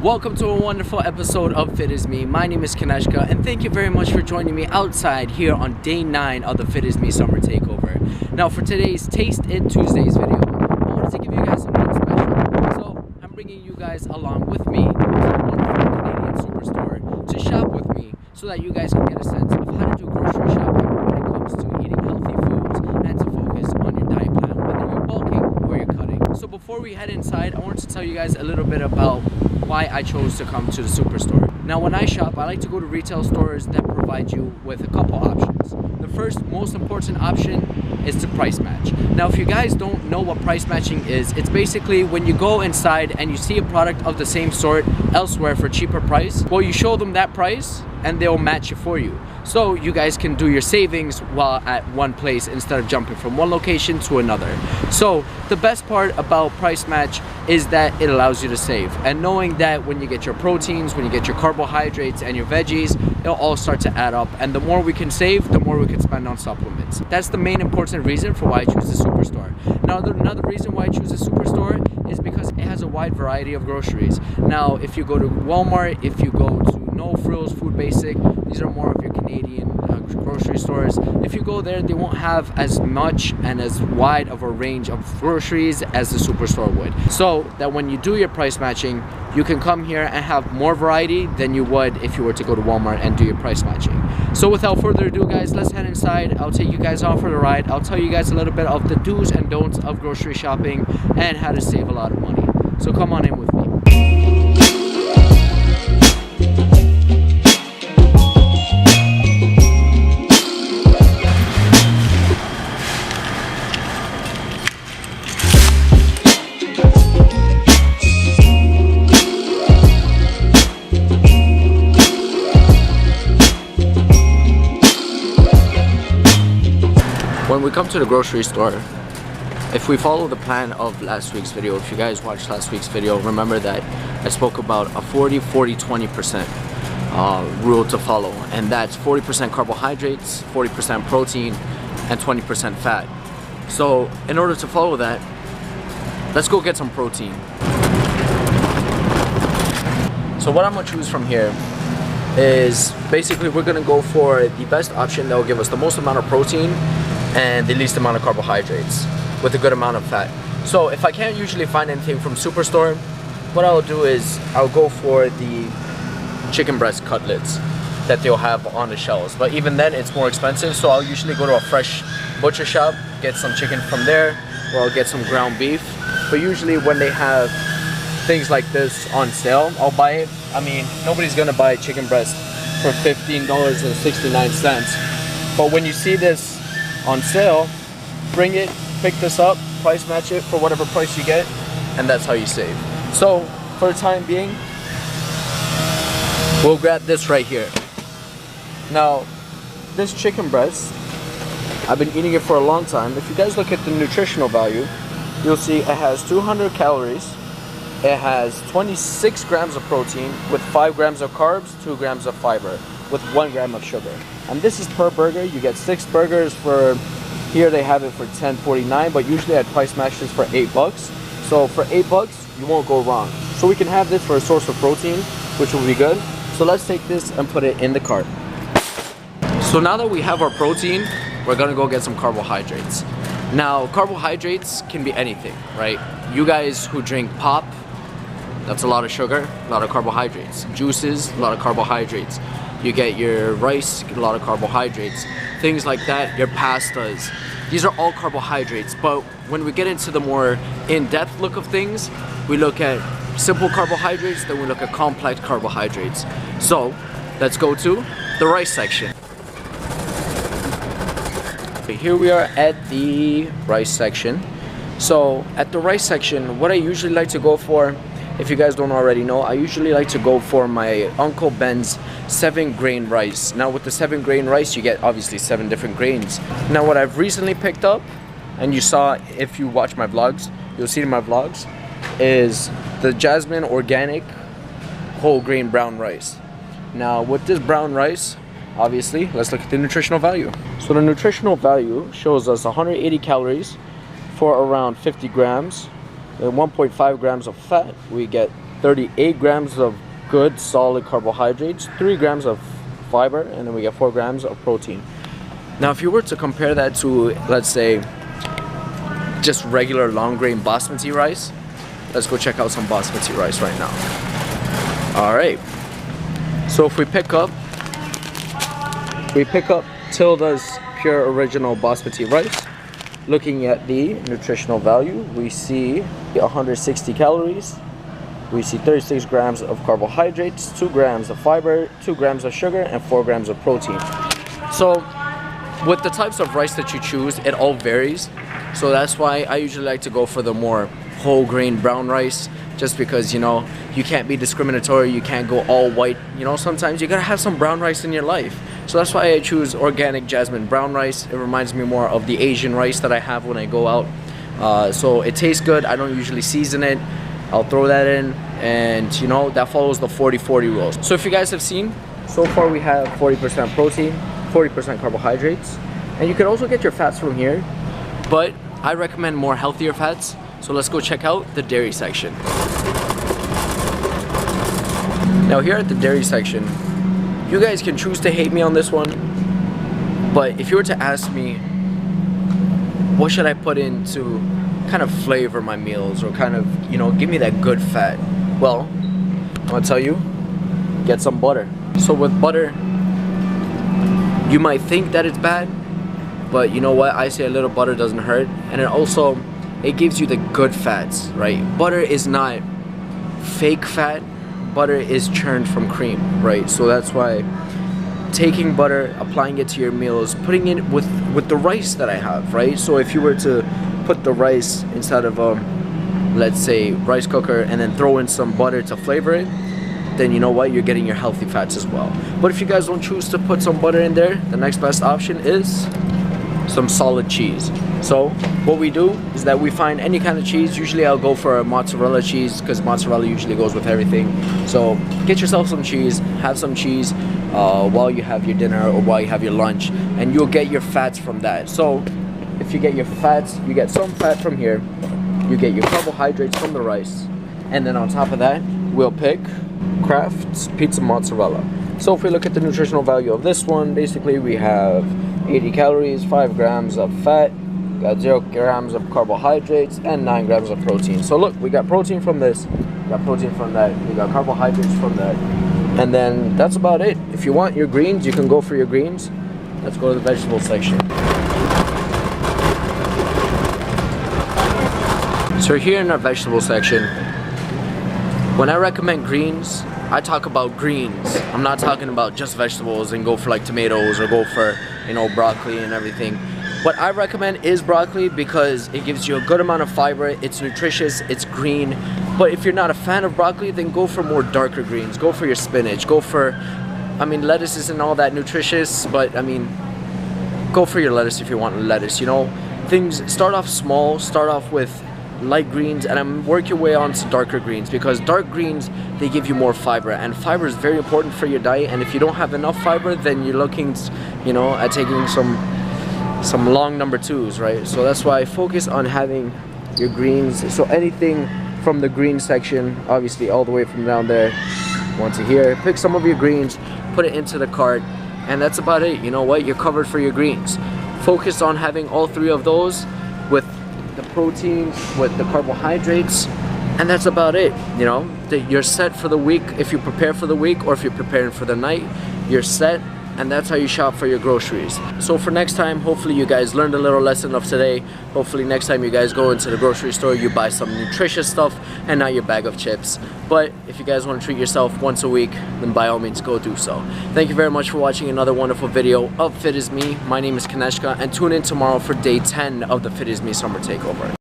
Welcome to a wonderful episode of Fitisme. My name is Kaneshka, and thank you very much for joining me outside here on day 9 of the Fitisme Summer Takeover. Now for today's Taste It Tuesdays video, I wanted to give you guys something special. So I'm bringing you guys along with me to the wonderful Canadian superstore to shop with me so that you guys can get a sense of how to do grocery shopping when it comes to eating healthy foods and to focus on your diet plan, whether you're bulking or you're cutting. So before we head inside, I wanted to tell you guys a little bit about why I chose to come to the superstore. Now when I shop, I like to go to retail stores that provide you with a couple options. The first most important option is to price match. Now if you guys don't know what price matching is, it's basically when you go inside and you see a product of the same sort elsewhere for cheaper price, well, you show them that price and they'll match it for you. So you guys can do your savings while at one place instead of jumping from one location to another. So the best part about price match is that it allows you to save. And knowing that when you get your proteins, when you get your carbohydrates and your veggies, it'll all start to add up. And the more we can save, the more we can spend on supplements. That's the main important reason for why I choose the superstore. Now another reason why I choose the superstore is because it has a wide variety of groceries. Now if you go to Walmart, if you go to No Frills, Food Basic, these are more of your Canadian grocery stores. If you go there, they won't have as much and as wide of a range of groceries as the superstore would. So that when you do your price matching, you can come here and have more variety than you would if you were to go to Walmart and do your price matching. So without further ado, guys, let's head inside. I'll take you guys on for the ride. I'll tell you guys a little bit of the do's and don'ts of grocery shopping and how to save a lot of money. So come on in with me. When we come to the grocery store, if we follow the plan of last week's video, if you guys watched last week's video, remember that I spoke about a 40-40-20% rule to follow, and that's 40% carbohydrates, 40% protein, and 20% fat. So in order to follow that, let's go get some protein. So what I'm gonna choose from here is basically we're gonna go for the best option that will give us the most amount of protein and the least amount of carbohydrates with a good amount of fat. So if I can't usually find anything from superstore, what I'll do is I'll go for the chicken breast cutlets that they'll have on the shelves. But even then it's more expensive, so I'll usually go to a fresh butcher shop, get some chicken from there, or I'll get some ground beef. But usually when they have things like this on sale, I'll buy it. I mean, nobody's gonna buy chicken breast for $15.69. But when you see this on sale, bring it, pick this up, price match it for whatever price you get, and that's how you save. So for the time being, we'll grab this right here. Now this chicken breast, I've been eating it for a long time. If you guys look at the nutritional value, you'll see it has 200 calories, it has 26 grams of protein with 5 grams of carbs, 2 grams of fiber, with 1 gram of sugar. And this is per burger. You get 6 burgers for, here they have it for $10.49, but usually I'd price match this for $8. So for $8, you won't go wrong. So we can have this for a source of protein, which will be good. So let's take this and put it in the cart. So now that we have our protein, we're gonna go get some carbohydrates. Now, carbohydrates can be anything, right? You guys who drink pop, that's a lot of sugar, a lot of carbohydrates. Juices, a lot of carbohydrates. You get your rice, a lot of carbohydrates. Things like that, your pastas. These are all carbohydrates, but when we get into the more in-depth look of things, we look at simple carbohydrates, then we look at complex carbohydrates. So, let's go to the rice section. Okay, here we are at the rice section. So, at the rice section, what I usually like to go for, if you guys don't already know, I usually like to go for my Uncle Ben's 7-grain rice. Now with the 7-grain rice, you get obviously 7 different grains. Now what I've recently picked up, and you saw if you watch my vlogs, you'll see in my vlogs, is the Jasmine Organic Whole Grain Brown Rice. Now with this brown rice, obviously, let's look at the nutritional value. So the nutritional value shows us 180 calories for around 50 grams. And 1.5 grams of fat. We get 38 grams of good solid carbohydrates, 3 grams of fiber, and then we get 4 grams of protein. Now if you were to compare that to, let's say, just regular long grain basmati rice, let's go check out some basmati rice right now. Alright, so if we pick up Tilda's pure original basmati rice. Looking at the nutritional value, we see 160 calories, we see 36 grams of carbohydrates, 2 grams of fiber, 2 grams of sugar, and 4 grams of protein. So with the types of rice that you choose, it all varies. So that's why I usually like to go for the more whole grain brown rice, just because, you know, you can't be discriminatory, you can't go all white. You know, sometimes you gotta have some brown rice in your life. So that's why I choose organic jasmine brown rice. It reminds me more of the Asian rice that I have when I go out. So it tastes good. I don't usually season it. I'll throw that in, and you know, that follows the 40-40 rules. So if you guys have seen, so far we have 40% protein, 40% carbohydrates, and you can also get your fats from here, but I recommend more healthier fats. So let's go check out the dairy section. Now here at the dairy section, you guys can choose to hate me on this one, but if you were to ask me what should I put in to kind of flavor my meals, or kind of, you know, give me that good fat, well, I'm gonna tell you, get some butter. So with butter, you might think that it's bad, but you know what, I say a little butter doesn't hurt, and it gives you the good fats, right? Butter is not fake fat. Butter is churned from cream, right? So that's why taking butter, applying it to your meals, putting it with the rice that I have, right? So if you were to put the rice inside of a, let's say, rice cooker, and then throw in some butter to flavor it, then you know what, you're getting your healthy fats as well. But if you guys don't choose to put some butter in there, the next best option is some solid cheese. So what we do is that we find any kind of cheese. Usually I'll go for a mozzarella cheese, because mozzarella usually goes with everything. So get yourself some cheese, have some cheese while you have your dinner or while you have your lunch, and you'll get your fats from that. So if you get your fats, you get some fat from here, you get your carbohydrates from the rice, and then on top of that, we'll pick Kraft's pizza mozzarella. So if we look at the nutritional value of this one, basically we have 80 calories, 5 grams of fat, got 0 grams of carbohydrates, and 9 grams of protein. So look, we got protein from this, we got protein from that, we got carbohydrates from that, and then that's about it. If you want your greens, you can go for your greens. Let's go to the vegetable section. So here in our vegetable section, when I recommend greens, I talk about greens. I'm not talking about just vegetables and go for like tomatoes or go for, you know, broccoli and everything. What I recommend is broccoli, because it gives you a good amount of fiber, it's nutritious, it's green. But if you're not a fan of broccoli, then go for more darker greens. Go for your spinach, go for, I mean, lettuce isn't all that nutritious, but I mean, go for your lettuce if you want lettuce, you know. Things, start off small, start off with light greens, and I'm work your way on to darker greens, because dark greens, they give you more fiber, and fiber is very important for your diet. And if you don't have enough fiber, then you're looking, you know, at taking some long number 2s, right? So that's why I focus on having your greens. So anything from the green section, obviously all the way from down there onto here, pick some of your greens, put it into the cart, and that's about it. You know what, you're covered for your greens. Focus on having all 3 of those with the protein, with the carbohydrates, and that's about it. You know, you're set for the week. If you prepare for the week, or if you're preparing for the night, you're set, and that's how you shop for your groceries. So for next time, hopefully you guys learned a little lesson of today. Hopefully next time you guys go into the grocery store, you buy some nutritious stuff and not your bag of chips. But if you guys want to treat yourself once a week, then by all means go do so. Thank you very much for watching another wonderful video of Fitisme. My name is Kaneshka, and tune in tomorrow for day 10 of the Fitisme Summer Takeover.